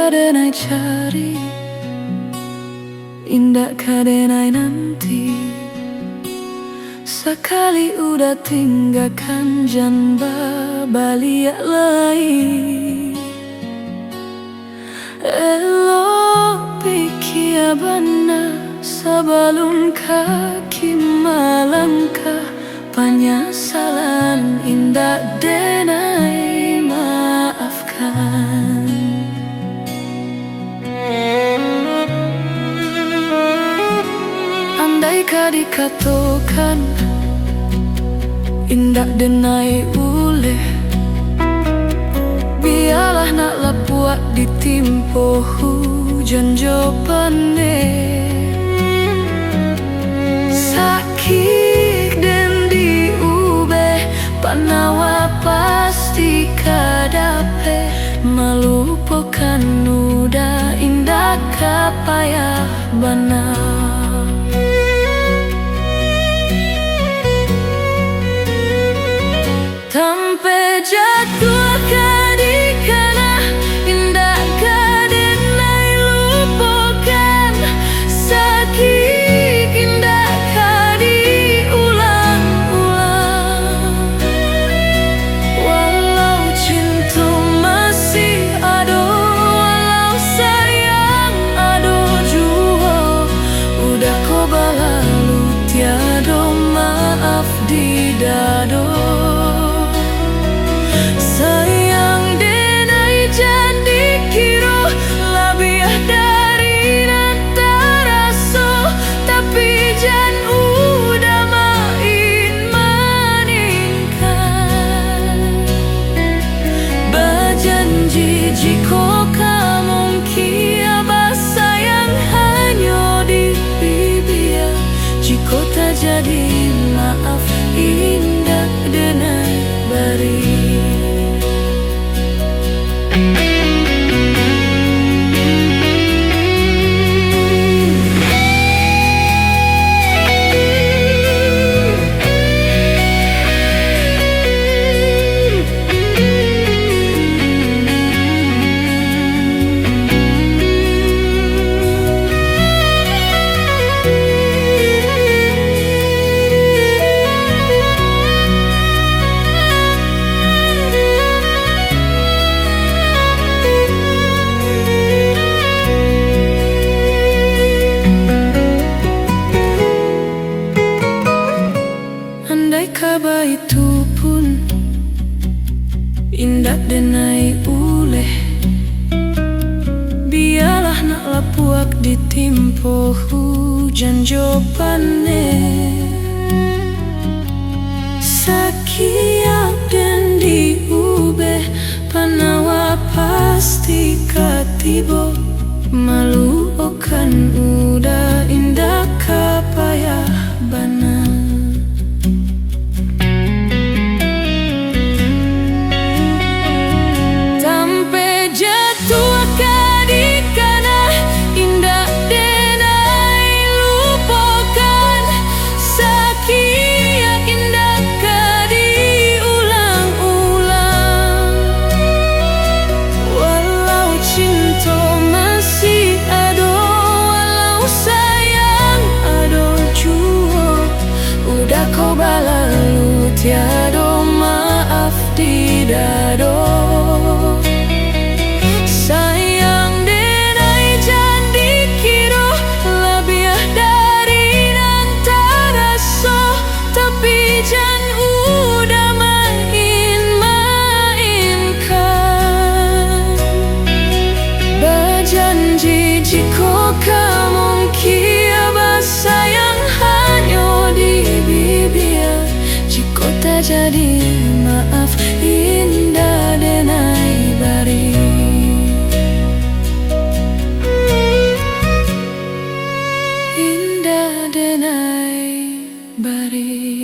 kadenai cari, indah kadenai nanti. Sekali udah tinggalkan jamba balik lagi. Elo pikir benar sebelum kaki melangkah. Penyesalan indah denai maafkan. Andaikah dikatakan indah denai uleh, biarlah nak lapuak ditimpo hujan jopane. Sakit dan diubah panawa pasti kadape, melupakan udah indah kapayah benar. Sampai jatuh kadikana indah kadenai lupakan. Sakit indah kadi ulang-ulang. Walau cinta masih ada, walau sayang ada jua, udah kau berlalu tiada maaf di dado. Sayang denai jadi kira lebih dari antara so, tapi jan udah mainkan. Berjanji jika kamu kia sayang hanya di bibir, jika tak jadi maaf indah denai beri. Kabar itu pun indah denai uleh, biarlah nak lapuak ditimpo hujan jopane. Sakiak dan diubah panawa pasti katibo, melupakan udah indah kapayah benar. Tiada maaf di dado. Sayang denai jadi kira lebih dari antara so, tapi jan udah mainkan. Berjanji jika kamu kia sayang hanya di bibir, tak jadi maaf indah denai bari. Indah denai bari.